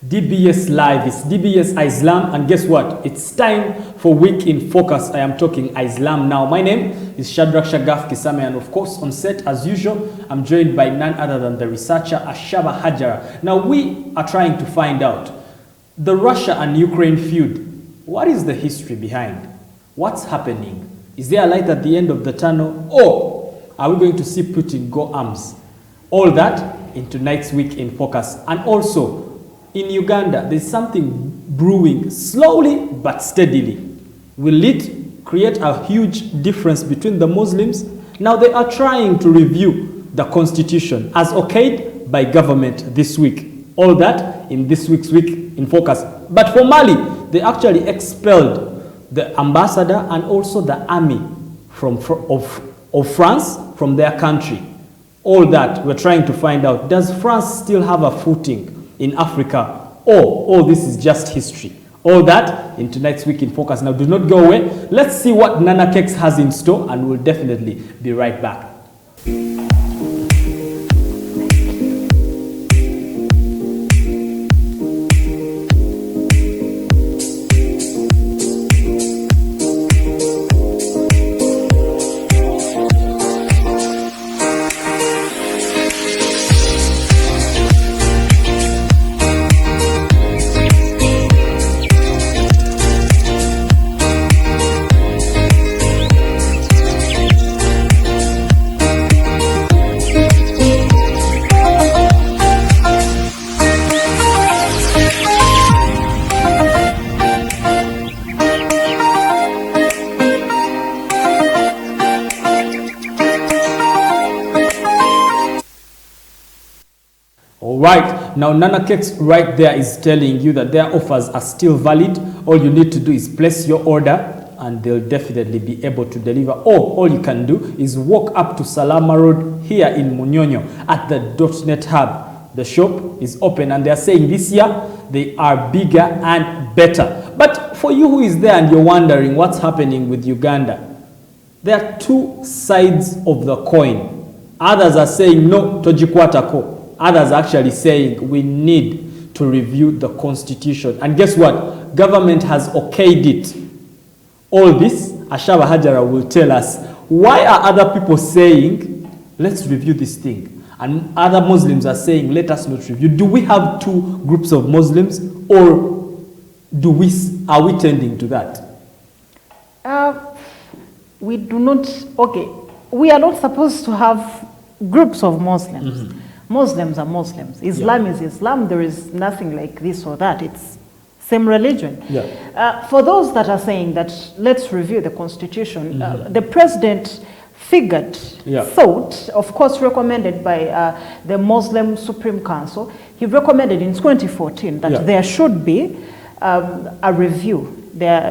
DBS Live, it's DBS Islam, and guess what? It's time for Week in Focus. I am talking Islam now. My name is Shadrach Shagaf Kisame, and of course on set as usual, I'm joined by none other than the researcher Ashaba Hajara. Now we are trying to find out the Russia and Ukraine feud. What is the history behind? What's happening? Is there a light at the end of the tunnel? Or are we going to see Putin go arms? All that in tonight's Week in Focus. And also, in Uganda, there's something brewing slowly but steadily. Will it create a huge difference between the Muslims? Now they are trying to review the constitution as okayed by government this week. All that in this week's Week in Focus. But for Mali, they actually expelled the ambassador and also the army of France from their country. All that we're trying to find out. Does France still have a footing in Africa, or all this is just history? All that in tonight's Week in Focus. Now do not go away. Let's see what Nana Kex has in store, and we'll definitely be right back. Right, now Nana Kex right there is telling you that their offers are still valid. All you need to do is place your order and they'll definitely be able to deliver. Or all you can do is walk up to Salama Road here in Munyonyo at the .NET Hub. The shop is open and they're saying this year they are bigger and better. But for you who is there and you're wondering what's happening with Uganda, there are two sides of the coin. Others are saying no, tojikwatako. Others are actually saying we need to review the constitution. And guess what? Government has okayed it. All this, Ashaba Hajara will tell us. Why are other people saying, let's review this thing? And other Muslims are saying, let us not review. Do we have two groups of Muslims, or are we tending to that? We do not, okay. We are not supposed to have groups of Muslims. Mm-hmm. Muslims are Muslims. Islam is Islam. There is nothing like this or that. It's same religion. Yeah. For those that are saying that let's review the constitution, the president thought, of course recommended by the Muslim Supreme Council, he recommended in 2014 that there should be a review.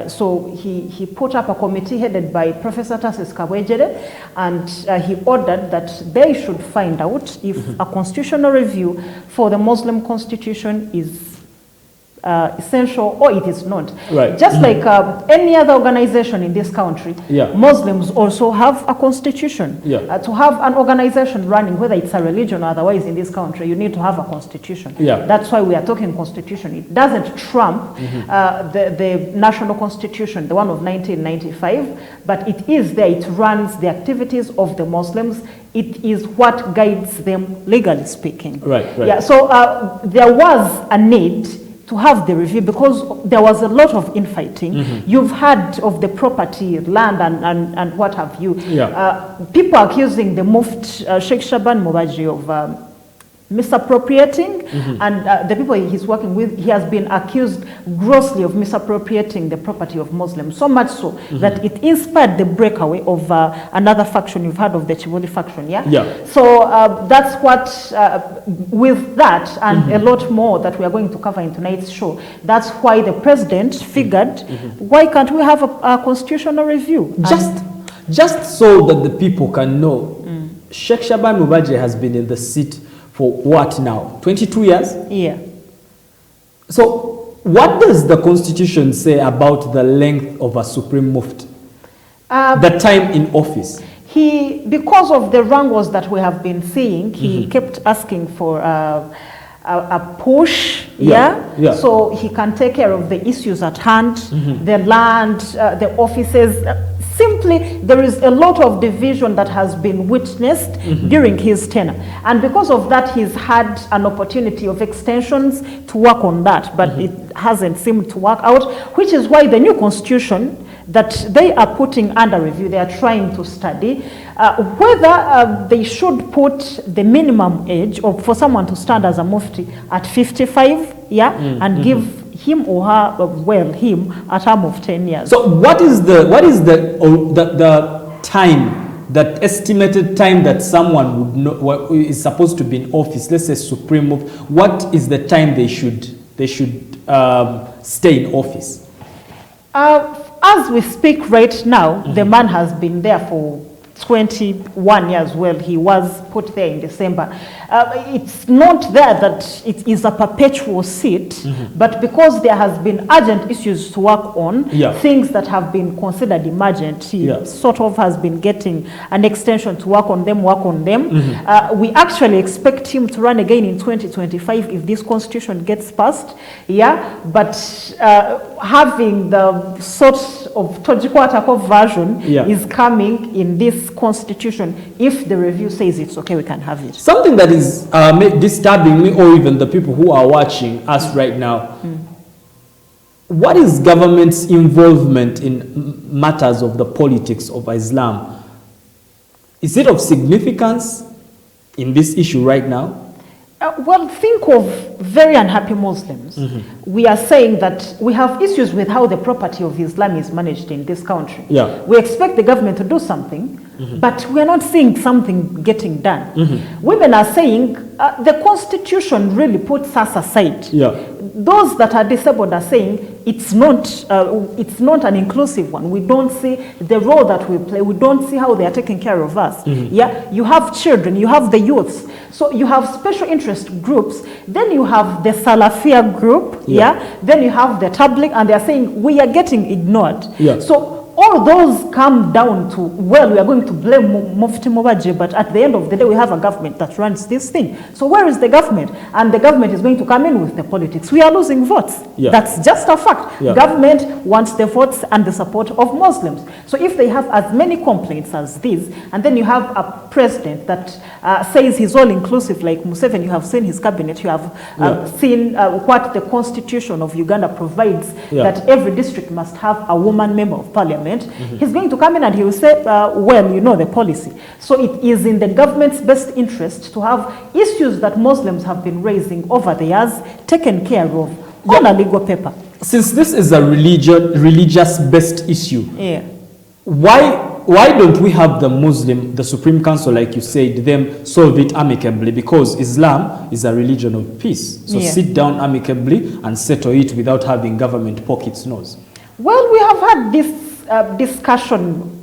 So he put up a committee headed by Professor Tassis Kabwejere, and he ordered that they should find out if a constitutional review for the Muslim constitution is essential or it is not. Right. Just like any other organization in this country, Muslims also have a constitution. To have an organization running, whether it's a religion or otherwise in this country, you need to have a constitution. That's why we are talking constitution. It doesn't trump the national constitution, the one of 1995, but it is there. It runs the activities of the Muslims. It is what guides them legally speaking. Right. Yeah. So there was a need to have the review because there was a lot of infighting. You've heard of the property, land, and what have you. People accusing the Mufti Sheikh Shaban Mubaji of misappropriating, and the people he's working with, he has been accused grossly of misappropriating the property of Muslims, so much so that it inspired the breakaway of another faction. You've heard of the Chiboli faction, So that's what, with that and a lot more that we are going to cover in tonight's show, that's why the president figured, why can't we have a constitutional review? Just so that the people can know, Sheikh Shaban Mubaji has been in the seat for what now? 22 years? Yeah. So what does the constitution say about the length of a Supreme Mufti? The time in office? Because of the wrangles that we have been seeing, he kept asking for a push, Yeah. so he can take care of the issues at hand, the land, the offices. Simply, there is a lot of division that has been witnessed during his tenure. And because of that, he's had an opportunity of extensions to work on that, but it hasn't seemed to work out, which is why the new constitution that they are putting under review, they are trying to study whether they should put the minimum age of, for someone to stand as a mufti at 55, and give him or her, well, him, a term of 10 years. So what is the time, that estimated time that someone would know, is supposed to be in office, let's say Supreme Mufti, what is the time they should stay in office? As we speak right now, the man has been there for 21 years. Well, he was put there in December. It's not there that it is a perpetual seat, but because there has been urgent issues to work on, things that have been considered emergent, he sort of has been getting an extension to work on them. We actually expect him to run again in 2025 if this constitution gets passed, but having the sort of Tojikwatako version is coming in this constitution. If the review says it's okay, we can have it. Something that is disturbing me, or even the people who are watching us right now, what is government's involvement in matters of the politics of Islam? Is it of significance in this issue right now? Well, think of very unhappy Muslims. We are saying that we have issues with how the property of Islam is managed in this country. We expect the government to do something, but we are not seeing something getting done. Women are saying the constitution really puts us aside. Those that are disabled are saying it's not an inclusive one. We don't see the role that we play. We don't see how they are taking care of us. You have children, you have the youths. So you have special interest groups, then you have the Salafia group, then you have the Tabligh, and they are saying we are getting ignored. So all those come down to, well, we are going to blame Mufti Mobaje, but at the end of the day, we have a government that runs this thing. So where is the government? And the government is going to come in with the politics. We are losing votes. That's just a fact. Government wants the votes and the support of Muslims. So if they have as many complaints as these, and then you have a president that says he's all inclusive, like Museveni, you have seen his cabinet, you have seen what the constitution of Uganda provides, that every district must have a woman member of parliament. He's going to come in and he will say, well, you know the policy. So it is in the government's best interest to have issues that Muslims have been raising over the years taken care of on a legal paper. Since this is a religious-based issue, why don't we have the Supreme Council, like you said, them solve it amicably? Because Islam is a religion of peace. So sit down amicably and settle it without having government poke its nose. Well, we have had this discussion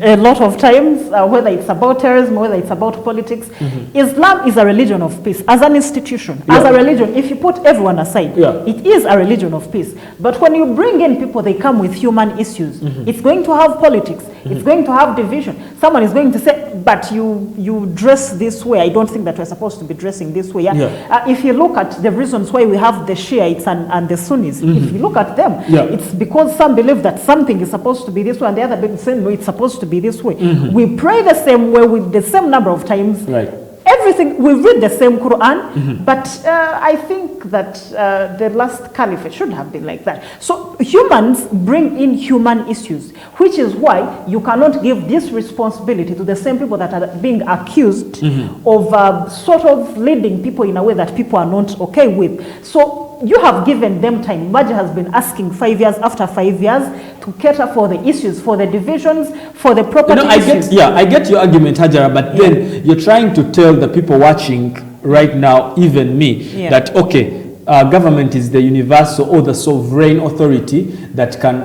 a lot of times, whether it's about terrorism, whether it's about politics. Islam is a religion of peace as an institution, as a religion. If you put everyone aside, it is a religion of peace. But when you bring in people, they come with human issues. It's going to have politics. It's going to have division. Someone is going to say, but you dress this way. I don't think that we're supposed to be dressing this way. If you look at the reasons why we have the Shiites and the Sunnis, if you look at them, it's because some believe that something is supposed to be this way, and the other believe say, no, it's supposed to be this way. We pray the same way with the same number of times. Everything, we read the same Quran, but I think that the last caliphate should have been like that. So humans bring in human issues, which is why you cannot give this responsibility to the same people that are being accused of sort of leading people in a way that people are not okay with. So you have given them time. Maji has been asking 5 years after 5 years to cater for the issues, for the divisions, for the property issues. I get your argument, Hajara, but then you're trying to tell the people watching right now, even me, that, okay, government is the universal or the sovereign authority that can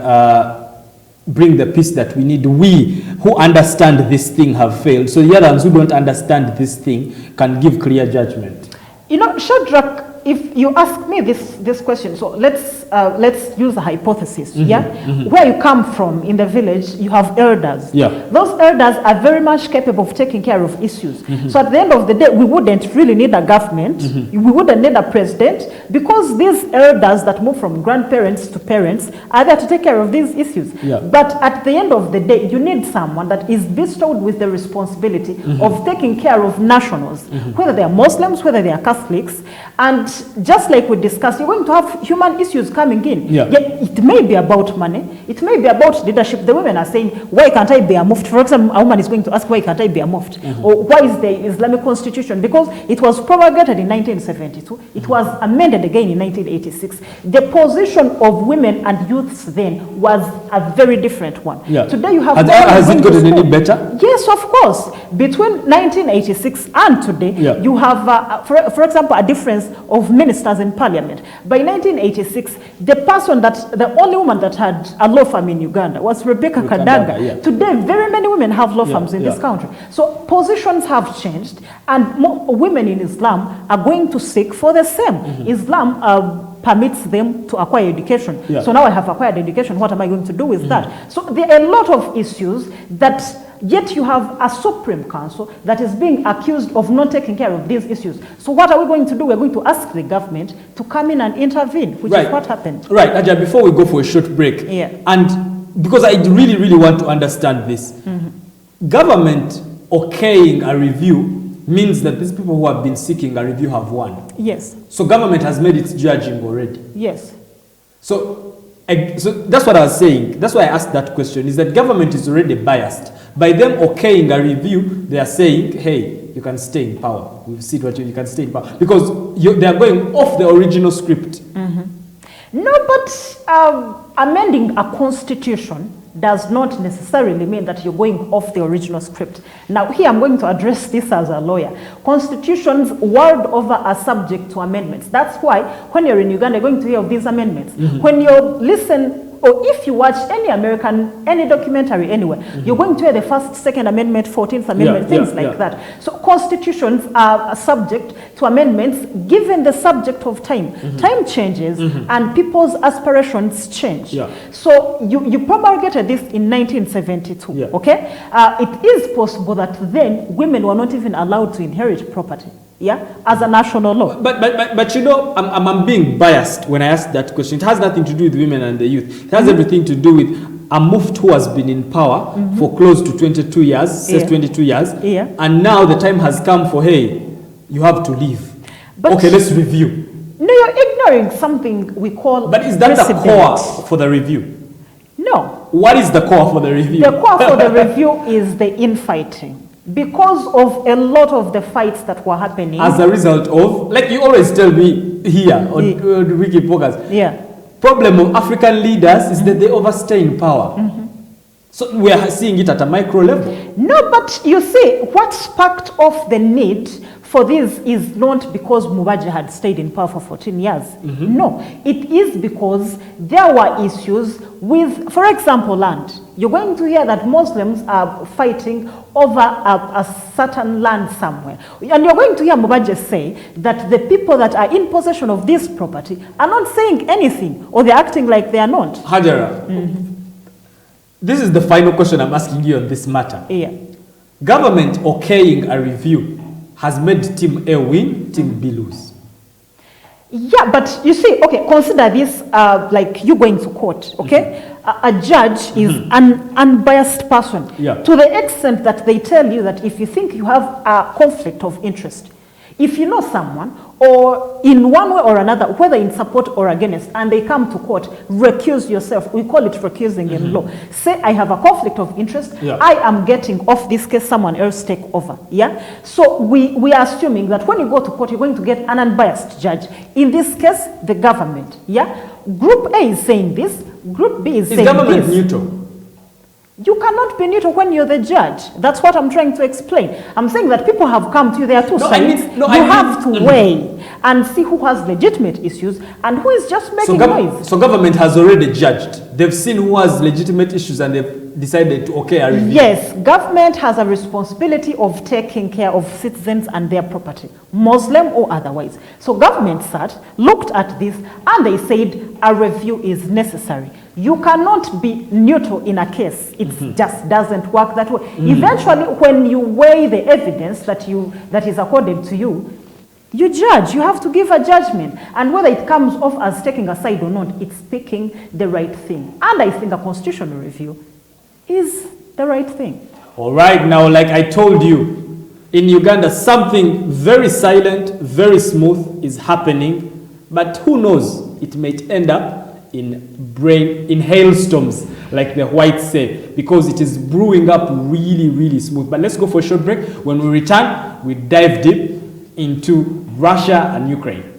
bring the peace that we need. We who understand this thing have failed. So the others who don't understand this thing can give clear judgment. You know, Shadrach, if you ask me this question, so let's use a hypothesis, where you come from in the village, you have elders. Those elders are very much capable of taking care of issues. So at the end of the day, we wouldn't really need a government, we wouldn't need a president, because these elders that move from grandparents to parents are there to take care of these issues. But at the end of the day, you need someone that is bestowed with the responsibility of taking care of nationals, whether they are Muslims, whether they are Catholics. And just like we discussed, you're going to have human issues coming in. It may be about money, it may be about leadership. The women are saying, why can't I be a mufti? For example, a woman is going to ask, why can't I be a mufti? Or why is the Islamic constitution? Because it was promulgated in 1972, it was amended again in 1986. The position of women and youths then was a very different one. Today you have... Has it gotten any better? Yes, of course. Between 1986 and today, you have, for example, a difference of ministers in parliament. By 1986, the only woman that had a law firm in Uganda was Rebecca Kadaga. Today, very many women have law firms in this country. So positions have changed, and more women in Islam are going to seek for the same. Islam permits them to acquire education. So now I have acquired education, what am I going to do with that? So there are a lot of issues that, yet you have a Supreme Council that is being accused of not taking care of these issues. So what are we going to do? We're going to ask the government to come in and intervene, which is what happened. Right, Aja, before we go for a short break, and because I really, really want to understand this, government okaying a review means that these people who have been seeking a review have won. Yes. So government has made its judging already. Yes. So that's what I was saying. That's why I asked that question, is that government is already biased. By them okaying a review, they are saying, hey, you can stay in power. We've seen what you can stay in power. Because they are going off the original script. No, but amending a constitution does not necessarily mean that you're going off the original script. Now, here I'm going to address this as a lawyer. Constitutions world over are subject to amendments. That's why when you're in Uganda, you're going to hear of these amendments. When you listen, or if you watch any documentary anywhere, you're going to hear the First, Second Amendment, 14th Amendment, things like that. So constitutions are subject to amendments given the subject of time. Time changes and people's aspirations change. So you promulgated this in 1972, okay? It is possible that then women were not even allowed to inherit property. As a national law. But you know, I'm being biased when I ask that question. It has nothing to do with women and the youth. It has everything to do with a mufti who has been in power for close to 22 years, says 22 years, and now the time has come for, hey, you have to leave. But okay, let's review. No, you're ignoring something we call But is that the core for the review? No. What is the core for the review? The core for the review is the infighting. Because of a lot of the fights that were happening. As a result of, like you always tell me here on Wiki Podcast, problem of African leaders is that they overstay in power. So we are seeing it at a micro level. No, but you see, what sparked off the need for this is not because Mubarak had stayed in power for 14 years. No, it is because there were issues with, for example, land. You're going to hear that Muslims are fighting over a certain land somewhere. And you're going to hear Mubarak say that the people that are in possession of this property are not saying anything, or they're acting like they are not. Hajara, this is the final question I'm asking you on this matter. Government okaying a review has made Team A win, Team B lose. Yeah, but you see, okay, consider this like you going to court, okay? A judge is an unbiased person to the extent that they tell you that if you think you have a conflict of interest, if you know someone, or in one way or another, whether in support or against, and they come to court, recuse yourself. We call it recusing in law. Say, I have a conflict of interest. I am getting off this case, someone else take over. So we are assuming that when you go to court, you're going to get an unbiased judge. In this case, the government. Group A is saying this. Group B is saying this. Is government neutral? You cannot be neutral when you're the judge. That's what I'm trying to explain. I'm saying that people have come to you, there are two sides. You have to weigh and see who has legitimate issues and who is just making noise. So government has already judged. They've seen who has legitimate issues and they've decided to okay a review. Yes, government has a responsibility of taking care of citizens and their property, Muslim or otherwise. So government sat, looked at this, and they said a review is necessary. You cannot be neutral in a case. It just doesn't work that way. Eventually, when you weigh the evidence that is accorded to you, you judge. You have to give a judgment. And whether it comes off as taking a side or not, it's picking the right thing. And I think a constitutional review is the right thing. All right, now, like I told you, in Uganda, something very silent, very smooth is happening. But who knows? It might end up in hailstorms, like the whites say, because it is brewing up really, really smooth. But let's go for a short break. When we return, we dive deep into Russia and Ukraine.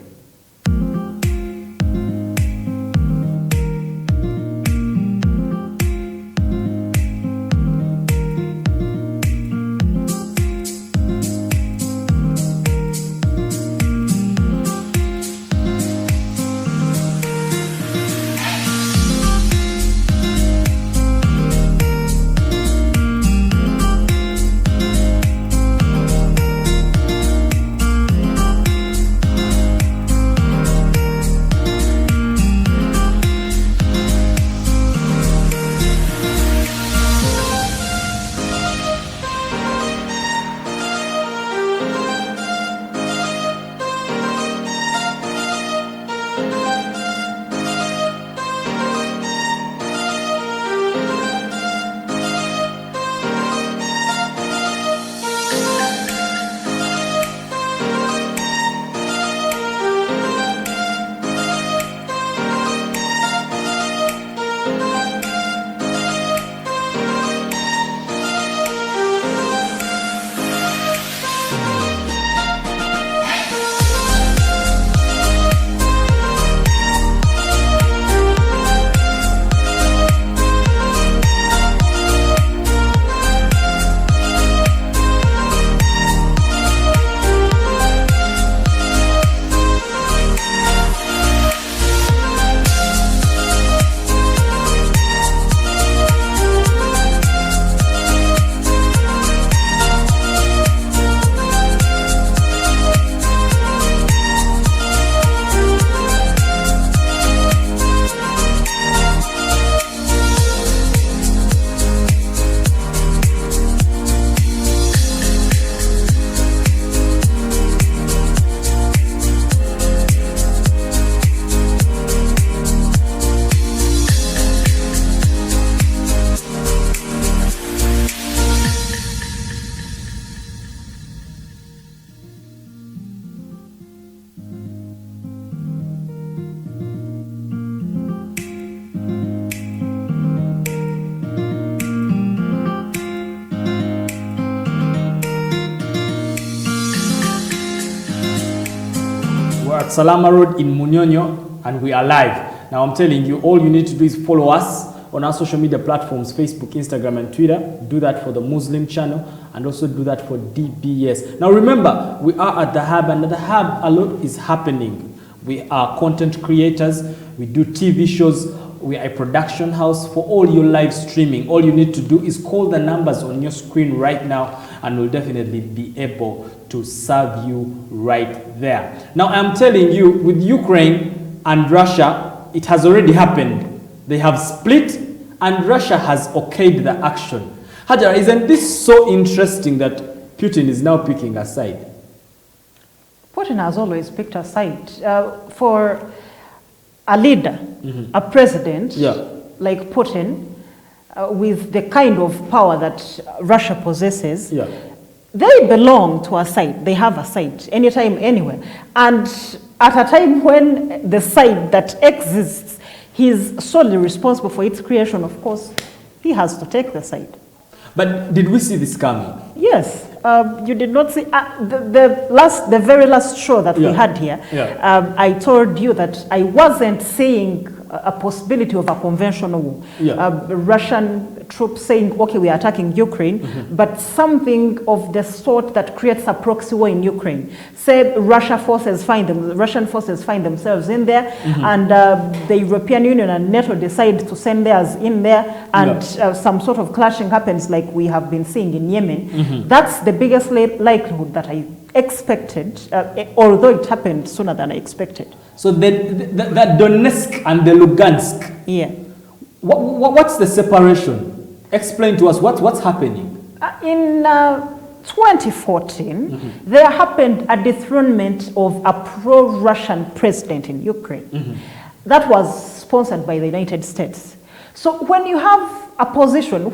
We're at Salama Road in Munyonyo and we are live. Now I'm telling you, all you need to do is follow us on our social media platforms, Facebook, Instagram, and Twitter. Do that for the Muslim channel and also do that for DBS. Now remember, we are at the Hub, and at the Hub a lot is happening. We are content creators, we do TV shows, we are a production house for all your live streaming. All you need to do is call the numbers on your screen right now and we'll definitely be able to serve you right there. Now I'm telling you, with Ukraine and Russia, it has already happened. They have split and Russia has okayed the action. Hajara, isn't this so interesting that Putin is now picking a side? Putin has always picked a side. For a leader, a president like Putin, with the kind of power that Russia possesses, they belong to a side. They have a side anytime, anywhere. And at a time when the side that exists, he's solely responsible for its creation, of course, he has to take the side. But did we see this coming? Yes. You did not see the very last show that we had here. I told you that I wasn't seeing a possibility of a conventional war. Russian troops saying, okay, we are attacking Ukraine, but something of the sort that creates a proxy war in Ukraine. Say Russian forces find themselves in there, and the European Union and NATO decide to send theirs in there, and some sort of clashing happens like we have been seeing in Yemen. That's the biggest likelihood that I expected, although it happened sooner than I expected. So that Donetsk and the Lugansk, what's the separation? Explain to us what's happening. In 2014, there happened a dethronement of a pro-Russian president in Ukraine. That was sponsored by the United States. So when you have a position,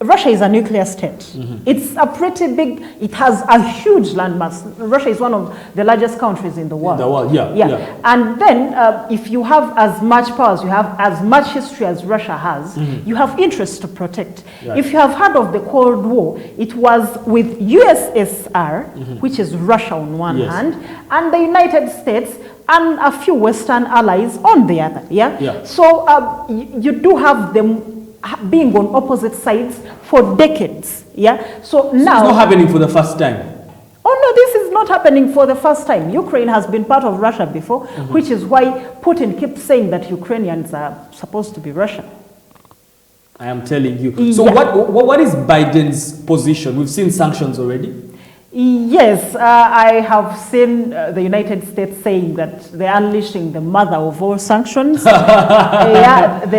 Russia is a nuclear state. It's a pretty big, it has a huge landmass. Russia is one of the largest countries in the world. And then if you have as much power as you have, as much history as Russia has, you have interests to protect. If you have heard of the Cold War, it was with USSR, which is Russia on one hand, and the United States, and a few Western allies on the other. So you do have them being on opposite sides for decades. So now it's not happening for the first time. Oh no, this is not happening for the first time. Ukraine has been part of Russia before, which is why Putin keeps saying that Ukrainians are supposed to be Russian. I am telling you. So what is Biden's position? We've seen sanctions already. Yes, I have seen the United States saying that they're unleashing the mother of all sanctions. They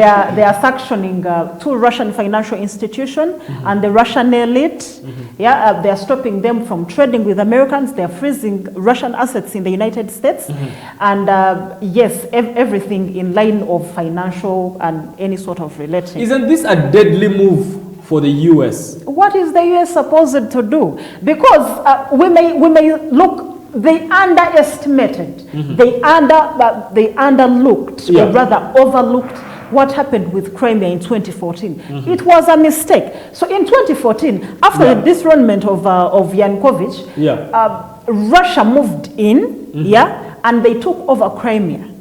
are sanctioning 2 Russian financial institutions and the Russian elite. They are stopping them from trading with Americans. They are freezing Russian assets in the United States. And yes, everything in line of financial and any sort of related. Isn't this a deadly move for the US? What is the US supposed to do? Because we may look, they underestimated, they underlooked, or rather overlooked what happened with Crimea in 2014. It was a mistake. So in 2014, after the dethronement of Yanukovych, Russia moved in, and they took over Crimea.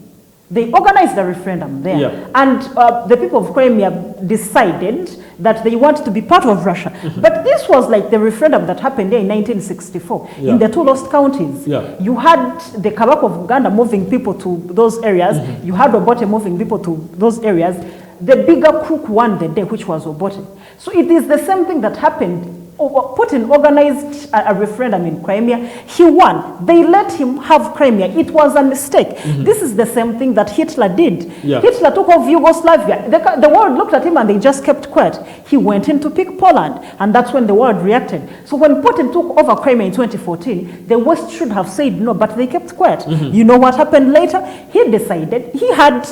They organized a referendum there, and the people of Crimea decided that they want to be part of Russia. But this was like the referendum that happened there in 1964 in the 2 lost counties. You had the Kabaka of Uganda moving people to those areas. You had Obote moving people to those areas. The bigger crook won the day, which was Obote. So it is the same thing that happened. Putin organized a referendum in Crimea. He won. They let him have Crimea. It was a mistake. This is the same thing that Hitler did. Hitler took over Yugoslavia. The world looked at him and they just kept quiet. He went in to pick Poland, and that's when the world reacted. So when Putin took over Crimea in 2014, the West should have said no, but they kept quiet. You know what happened later? He decided, he had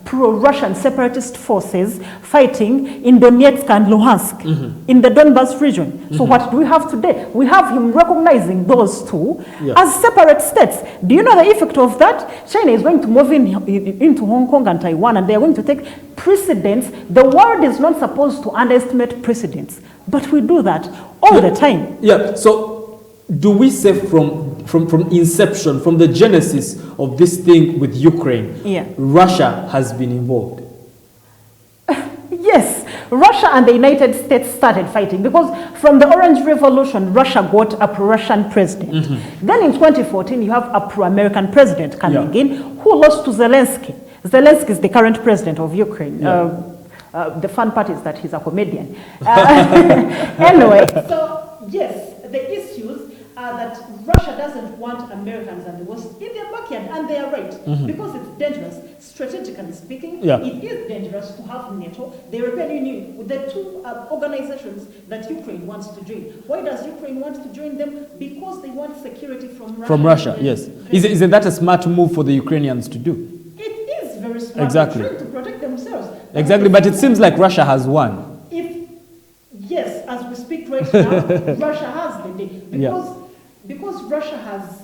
pro-Russian separatist forces fighting in Donetsk and Luhansk, in the Donbas region. So what do we have today? We have him recognizing those 2 as separate states. Do you know the effect of that? China is going to move into Hong Kong and Taiwan, and they are going to take precedence. The world is not supposed to underestimate precedence, but we do that all the time. So do we say from inception, from the genesis of this thing with Ukraine, Russia has been involved? Yes, Russia and the United States started fighting because from the Orange Revolution, Russia got a pro-Russian president. Then in 2014, you have a pro-American president coming in who lost to Zelensky. Zelensky is the current president of Ukraine. The fun part is that he's a comedian. Anyway, so yes, the issues are that Russia doesn't want Americans and the West in their backyard, and they are right, because it's dangerous. Strategically speaking, it is dangerous to have NATO, the European Union, the 2 organizations that Ukraine wants to join. Why does Ukraine want to join them? Because they want security from Russia. From Russia, yes. Isn't that a smart move for the Ukrainians to do? It is very smart. Exactly. They're trying to protect themselves. Exactly, but it seems like Russia has won. Yes, as we speak right now, Russia has the day. Because Russia has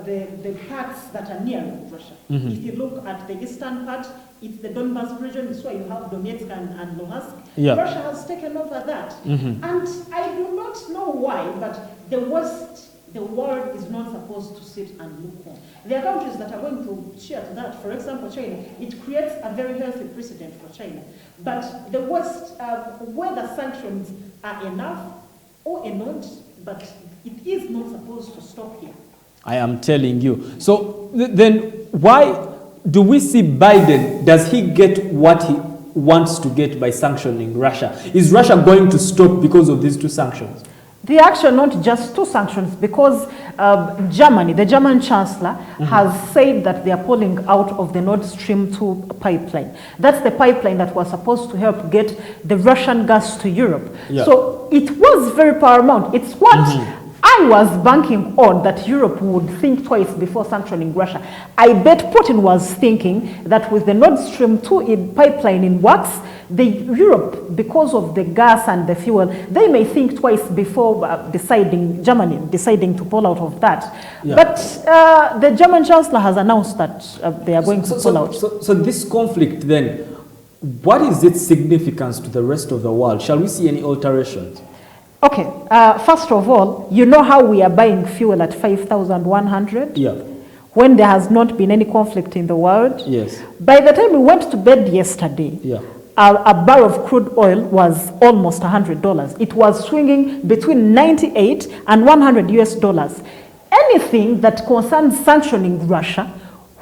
the parts that are near Russia. If you look at the eastern part, it's the Donbas region. It's why you have Donetsk and Luhansk. Russia has taken over that. And I do not know why, but the West the world is not supposed to sit and look on. There are countries that are going to cheer to that. For example, China. It creates a very healthy precedent for China. But the West, whether sanctions are enough or not, but it is not supposed to stop here. I am telling you. So then why do we see Biden, does he get what he wants to get by sanctioning Russia? Is Russia going to stop because of these two sanctions? The action, not just two sanctions, because Germany, the German chancellor, has said that they are pulling out of the Nord Stream 2 pipeline. That's the pipeline that was supposed to help get the Russian gas to Europe. Yeah. So it was very paramount. It's what I was banking on, that Europe would think twice before sanctioning Russia. I bet Putin was thinking that with the Nord Stream 2 pipeline in works, Europe, because of the gas and the fuel, they may think twice before Germany deciding to pull out of that. Yeah. But the German chancellor has announced that they are going to pull out. So this conflict then, what is its significance to the rest of the world? Shall we see any alterations? Okay, first of all, you know how we are buying fuel at 5,100? Yeah. When there has not been any conflict in the world? Yes. By the time we went to bed yesterday, yeah, a barrel of crude oil was almost $100. It was swinging between 98 and 100 US dollars. Anything that concerns sanctioning Russia,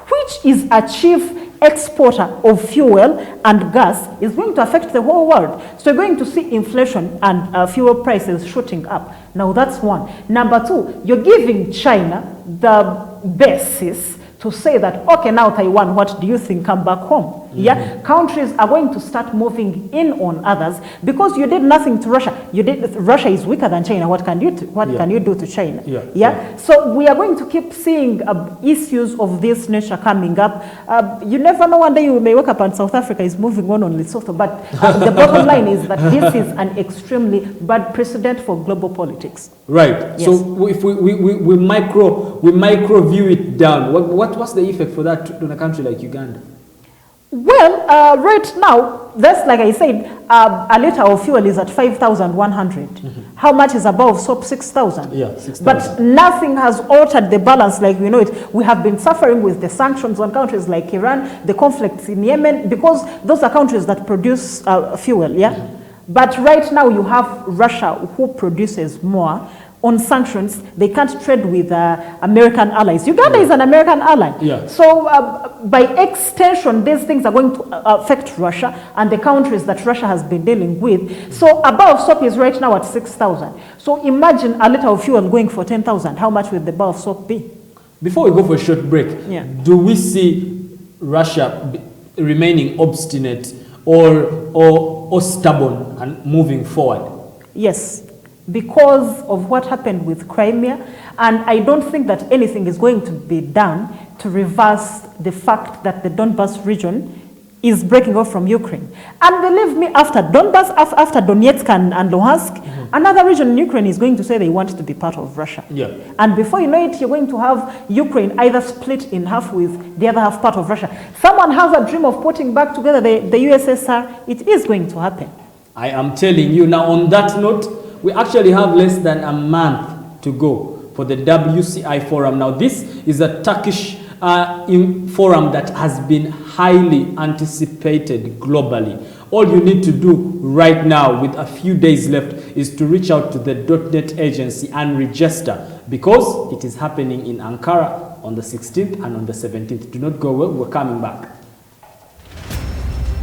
which is a chief exporter of fuel and gas, is going to affect the whole world. So you're going to see inflation and fuel prices shooting up. Now that's one. Number two, you're giving China the basis to say that, okay, now Taiwan, what do you think? Come back home. Yeah, countries are going to start moving in on others because you did nothing to Russia. Russia is weaker than China. What can you do to China? Yeah. So we are going to keep seeing issues of this nature coming up. You never know, one day you may wake up and South Africa is moving on Lesotho. But the bottom line is that this is an extremely bad precedent for global politics. Right. Yes. So if we micro view it down, what's the effect for that in a country like Uganda? Well, right now, that's like I said, a liter of fuel is at 5,100. How much is above SOP? 6,000. Yeah, 6,000. But nothing has altered the balance like we know it. We have been suffering with the sanctions on countries like Iran, the conflicts in Yemen, because those are countries that produce fuel, yeah? But right now you have Russia, who produces more. On sanctions, they can't trade with American allies. Uganda is an American ally. Yeah. So by extension, these things are going to affect Russia and the countries that Russia has been dealing with. So above SOP is right now at 6,000. So imagine a liter of fuel going for 10,000. How much will the bar of SOP be? Before we go for a short break, do we see Russia remaining obstinate or stubborn and moving forward? Yes. Because of what happened with Crimea, and I don't think that anything is going to be done to reverse the fact that the Donbas region is breaking off from Ukraine. And believe me, after Donbas, after Donetsk and Luhansk, another region in Ukraine is going to say they want to be part of Russia. Yeah. And before you know it, you're going to have Ukraine either split in half with the other half part of Russia. Someone has a dream of putting back together the USSR. It is going to happen. I am telling you. Now, on that note, we actually have less than a month to go for the WCI forum. Now, this is a Turkish forum that has been highly anticipated globally. All you need to do right now, with a few days left, is to reach out to the .NET agency and register, because it is happening in Ankara on the 16th and on the 17th. Do not go away. We're coming back.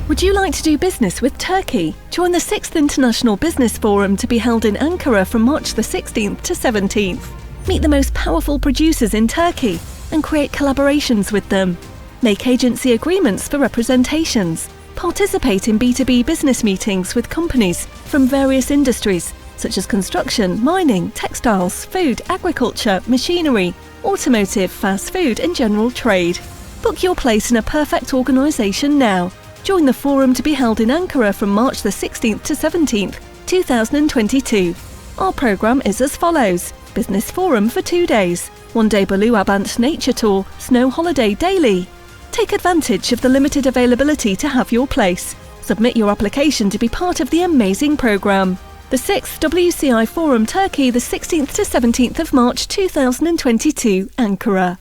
Would you like to do business with Turkey? Join the 6th International Business Forum to be held in Ankara from March the 16th to 17th. Meet the most powerful producers in Turkey and create collaborations with them. Make agency agreements for representations. Participate in B2B business meetings with companies from various industries such as construction, mining, textiles, food, agriculture, machinery, automotive, fast food and general trade. Book your place in a perfect organisation now. Join the forum to be held in Ankara from March the 16th to 17th, 2022. Our programme is as follows. Business Forum for 2 days. 1 day Belu Abant Nature Tour, Snow Holiday daily. Take advantage of the limited availability to have your place. Submit your application to be part of the amazing programme. The 6th WCI Forum Turkey, the 16th to 17th of March 2022, Ankara.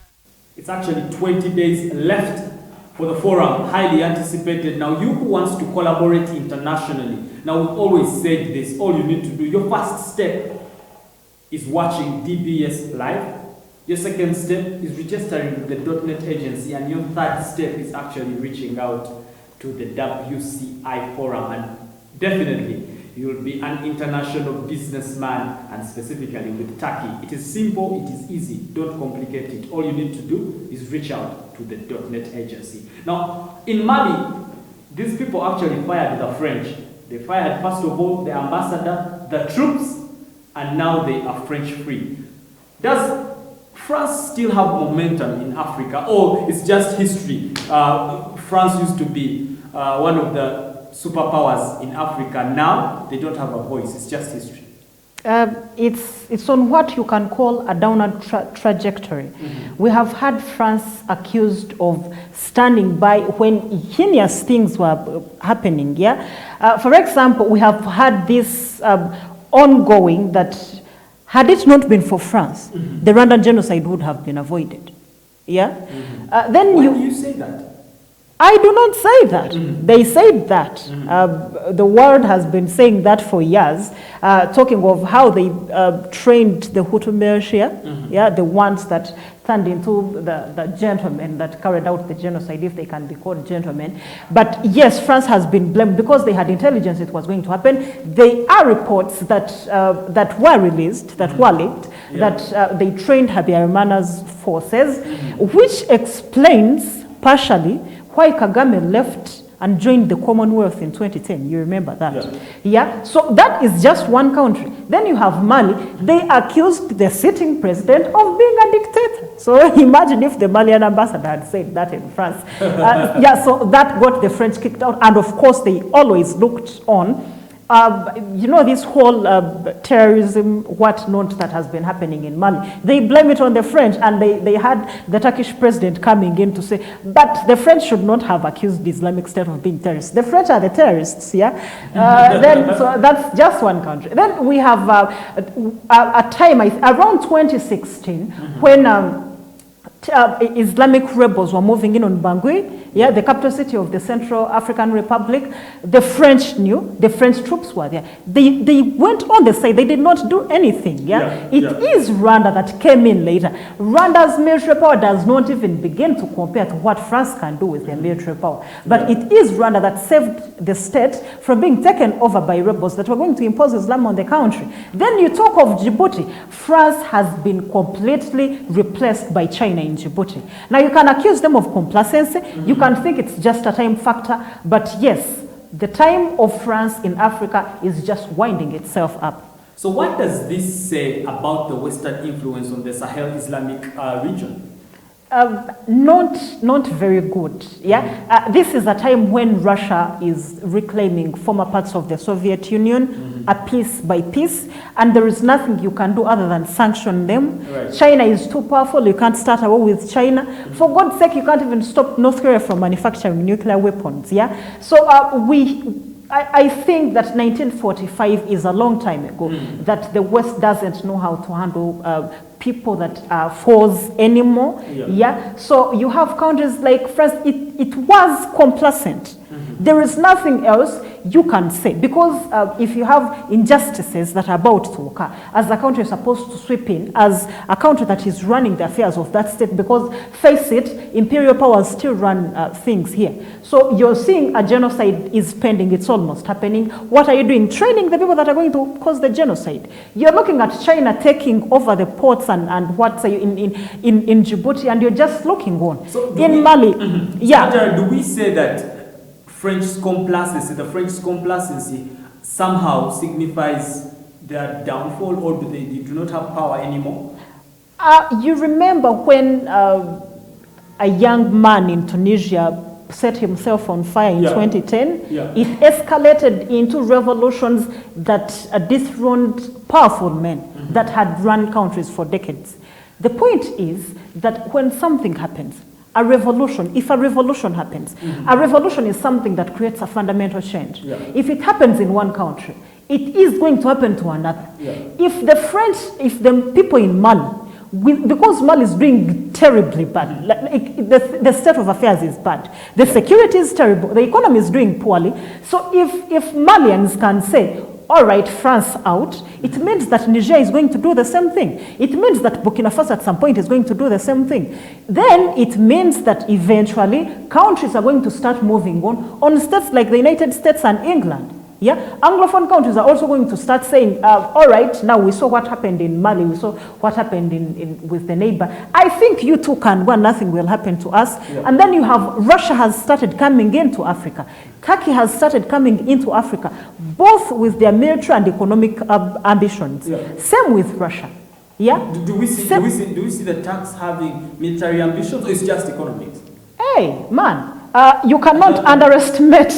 It's actually 20 days left for the forum, highly anticipated. Now, you who wants to collaborate internationally, now we've always said this, all you need to do, your first step is watching DBS live. Your second step is registering with the .NET agency, and your third step is actually reaching out to the WCI forum, and definitely you'll be an international businessman, and specifically with Turkey. It is simple, it is easy, don't complicate it. All you need to do is reach out to the .NET agency. Now, in Mali, these people actually fired the French. They fired, first of all, the ambassador, the troops, and now they are French free. Does France still have momentum in Africa, or it's just history? France used to be one of the superpowers in Africa. Now they don't have a voice. It's just history. It's on what you can call a downward trajectory. We have had France accused of standing by when heinous things were happening. For example, we have had this ongoing that had it not been for France, the Rwandan genocide would have been avoided. Then Why do you say that? I do not say that. They said that. The world has been saying that for years, talking of how they trained the Hutu militia, the ones that turned into the gentlemen that carried out the genocide, if they can be called gentlemen. But yes, France has been blamed because they had intelligence it was going to happen. There are reports that that were released, that were leaked, that they trained Habyarimana's forces, which explains partially why Kagame left and joined the Commonwealth in 2010. You remember that? So that is just one country. Then you have Mali. They accused the sitting president of being a dictator. So imagine if the Malian ambassador had said that in France. So that got the French kicked out. And of course, they always looked on. This whole terrorism, whatnot that has been happening in Mali, they blame it on the French, and they had the Turkish president coming in to say, but the French should not have accused the Islamic State of being terrorists. The French are the terrorists, so that's just one country. Then we have a time, around 2016, when Islamic rebels were moving in on Bangui, the capital city of the Central African Republic. The French knew, the French troops were there. They went on the side, they did not do anything. It is Rwanda that came in later. Rwanda's military power does not even begin to compare to what France can do with their military power. But it is Rwanda that saved the state from being taken over by rebels that were going to impose Islam on the country. Then you talk of Djibouti. France has been completely replaced by China in Djibouti. Now you can accuse them of complacency. You can think it's just a time factor, but yes, the time of France in Africa is just winding itself up. So what does this say about the Western influence on the Sahel Islamic region? Not very good. This is a time when Russia is reclaiming former parts of the Soviet Union, piece by piece, and there is nothing you can do other than sanction them. China is too powerful. You can't start a war with China. For God's sake, you can't even stop North Korea from manufacturing nuclear weapons. So I think that 1945 is a long time ago, that the West doesn't know how to handle people that are foes anymore. So you have countries like France, it was complacent. There is nothing else you can say, because if you have injustices that are about to occur, as a country is supposed to sweep in, as a country that is running the affairs of that state, because face it, imperial powers still run things here. So you're seeing a genocide is pending, it's almost happening. What are you doing? Training the people that are going to cause the genocide. You're looking at China taking over the ports and what's in Djibouti, and you're just looking on. So in Mali, do we say that French complacency, the French complacency somehow signifies their downfall, or do they do not have power anymore? You remember when a young man in Tunisia set himself on fire in 2010? It escalated into revolutions that dethroned powerful men that had run countries for decades. The point is that when something happens, a revolution, if a revolution happens, a revolution is something that creates a fundamental change. If it happens in one country, it is going to happen to another. Yeah. If the people in Mali, because Mali is doing terribly bad, like the state of affairs is bad, the security is terrible, the economy is doing poorly. So if Malians can say, all right, France out, it means that Niger is going to do the same thing. It means that Burkina Faso at some point is going to do the same thing. Then it means that eventually countries are going to start moving on states like the United States and England. Yeah, Anglophone countries are also going to start saying, all right, now we saw what happened in Mali, we saw what happened with the neighbor. I think you too can go and nothing will happen to us. Yeah. And then you have Russia has started coming into Africa. Turkey has started coming into Africa, both with their military and economic ambitions. Yeah. Same with Russia. Yeah. Do we see the Turks having military ambitions, or it's just economics? Hey, man. You cannot underestimate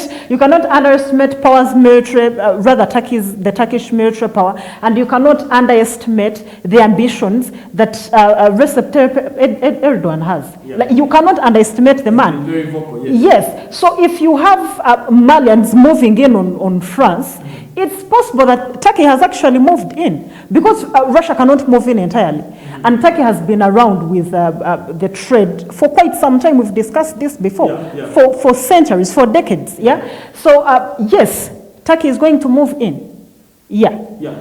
power's military, the Turkish military power, and you cannot underestimate the ambitions that Recep Tayyip Erdogan has. Yeah. Like, you cannot underestimate the man. Very vocal, yes. Yes. So if you have Malians moving in on France, it's possible that Turkey has actually moved in, because Russia cannot move in entirely. And Turkey has been around with the trade for quite some time. We've discussed this before, for centuries, for decades. Yeah. So yes, Turkey is going to move in. Yeah. Yeah.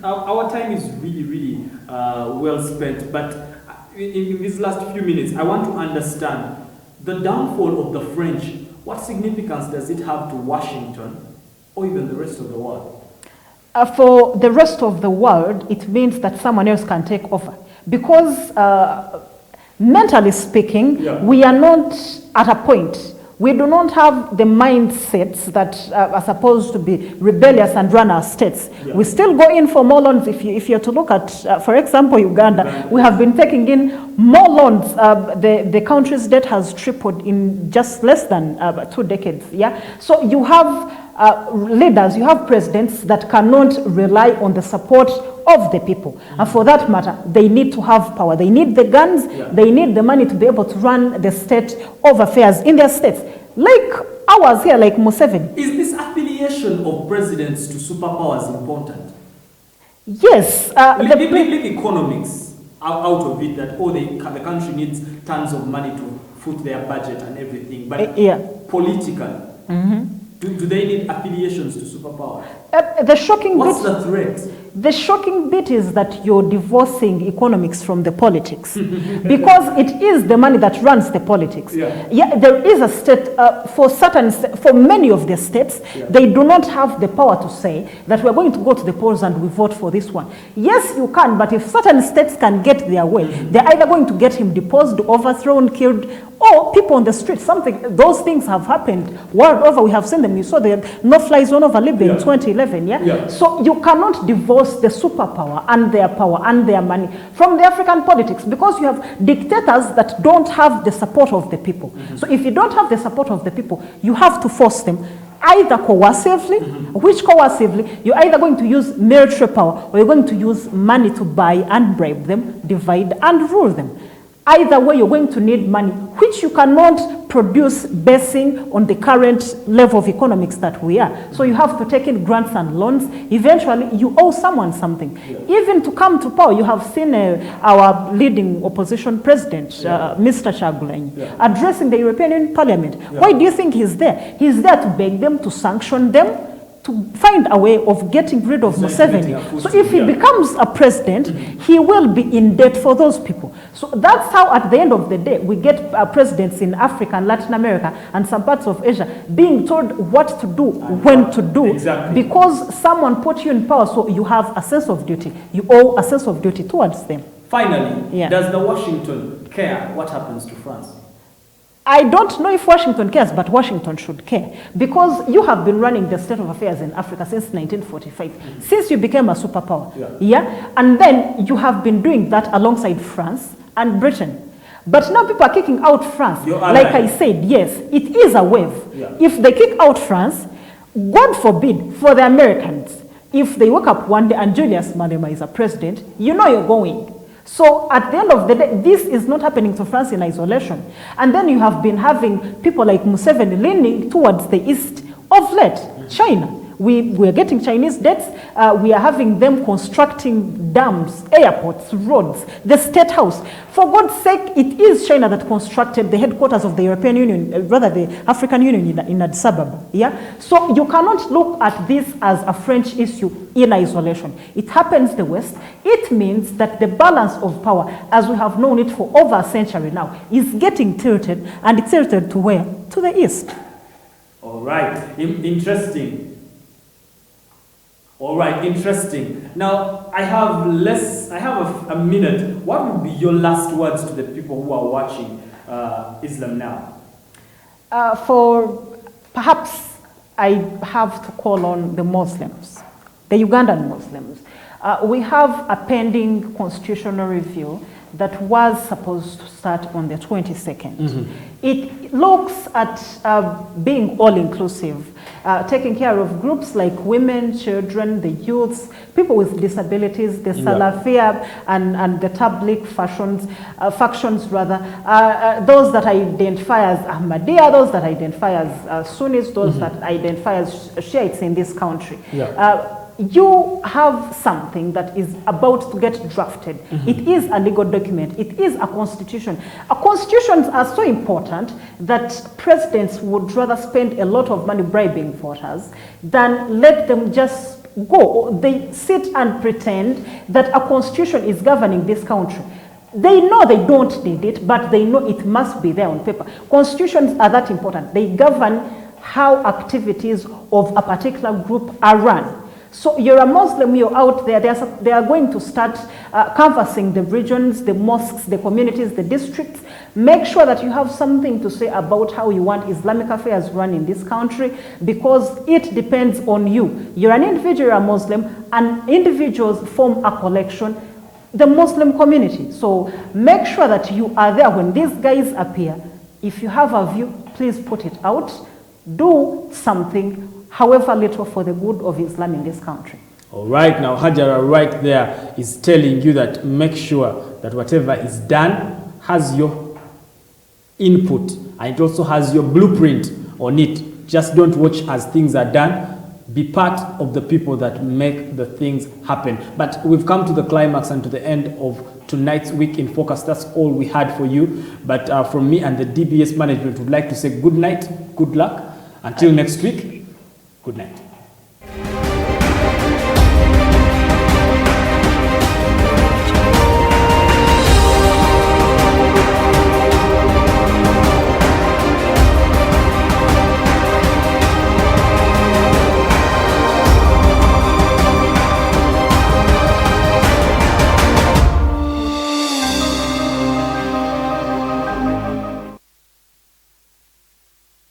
Our time is really well spent. But in these last few minutes, I want to understand the downfall of the French. What significance does it have to Washington, or even the rest of the world? For the rest of the world, it means that someone else can take over. Because mentally speaking, we are not at a point. We do not have the mindsets that are supposed to be rebellious and run our states. Yeah. We still go in for more loans. If you're to look at, for example, Uganda, we have been taking in more loans. The country's debt has tripled in just less than 2 decades. Yeah. So you have leaders, you have presidents that cannot rely on the support of the people. And for that matter, they need to have power. They need the guns, they need the money to be able to run the state of affairs in their states. Like ours here, like Museveni. Is this affiliation of presidents to superpowers important? Yes. Leave economics out of it, that the country needs tons of money to foot their budget and everything. But political, do they need affiliations to superpowers? What's the threat? The shocking bit is that you're divorcing economics from the politics, because it is the money that runs the politics. Yeah, there is a state, for many of the states, they do not have the power to say that we're going to go to the polls and we vote for this one. Yes, you can, but if certain states can get their way, they're either going to get him deposed, overthrown, killed, or people on the street. Those things have happened world over. We have seen them. You saw the no-fly zone over Libya in 2011. So you cannot divorce the superpower and their money from the African politics, because you have dictators that don't have the support of the people. So if you don't have the support of the people, you have to force them, either coercively, which coercively, you're either going to use military power or you're going to use money to buy and bribe them, divide and rule them. Either way, you're going to need money, which you cannot produce basing on the current level of economics that we are. So you have to take in grants and loans. Eventually, you owe someone something. Even to come to power, you have seen our leading opposition president, Mr. Chagulanyi, addressing the European Parliament. Why do you think he's there? He's there to beg them, to sanction them, to find a way of getting rid of Museveni. So if he becomes a president, he will be in debt for those people. So that's how, at the end of the day, we get presidents in Africa and Latin America and some parts of Asia being told what to do, when to do, because someone put you in power, so you have a sense of duty. You owe a sense of duty towards them. Finally, does the Washington care what happens to France? I don't know if Washington cares, but Washington should care, because you have been running the state of affairs in Africa since 1945, since you became a superpower. And then you have been doing that alongside France and Britain. But now people are kicking out France. Like I said, yes, it is a wave. If they kick out France, God forbid, for the Americans, if they wake up one day and Julius Malema is a president, you know you're going. So at the end of the day, this is not happening to France in isolation. And then you have been having people like Museveni leaning towards the east of late, China. We're getting Chinese debts. We are having them constructing dams, airports, roads, the State House. For God's sake, it is China that constructed the headquarters of the European Union, rather the African Union in Addis Ababa. Yeah? So you cannot look at this as a French issue in isolation. It happens the West. It means that the balance of power, as we have known it for over a century now, is getting tilted, and it's tilted to where? To the East. All right, interesting. All right, interesting. Now, I have a minute. What would be your last words to the people who are watching Islam Now? Perhaps I have to call on the Muslims, the Ugandan Muslims. We have a pending constitutional review that was supposed to start on the 22nd. Mm-hmm. It looks at being all-inclusive, taking care of groups like women, children, the youths, people with disabilities, the Salafia and the Tabligh factions, those that identify as Ahmadiyya, those that identify as Sunnis, those that identify as Shiites in this country. You have something that is about to get drafted. Mm-hmm. It is a legal document. It is a constitution. Constitutions are so important that presidents would rather spend a lot of money bribing voters than let them just go. They sit and pretend that a constitution is governing this country. They know they don't need it, but they know it must be there on paper. Constitutions are that important. They govern how activities of a particular group are run. So you're a Muslim, you're out there, they are going to start canvassing the regions, the mosques, the communities, the districts. Make sure that you have something to say about how you want Islamic affairs run in this country, because it depends on you. You're an individual, you're a Muslim, and individuals form a collection, the Muslim community. So make sure that you are there when these guys appear. If you have a view, please put it out. Do something, however little, for the good of Islam in this country. All right, now Hajara right there is telling you that make sure that whatever is done has your input, and it also has your blueprint on it. Just don't watch as things are done. Be part of the people that make the things happen. But we've come to the climax and to the end of tonight's Week in Focus. That's all we had for you. But from me and the DBS management, would like to say good night, good luck. Until next week, good night.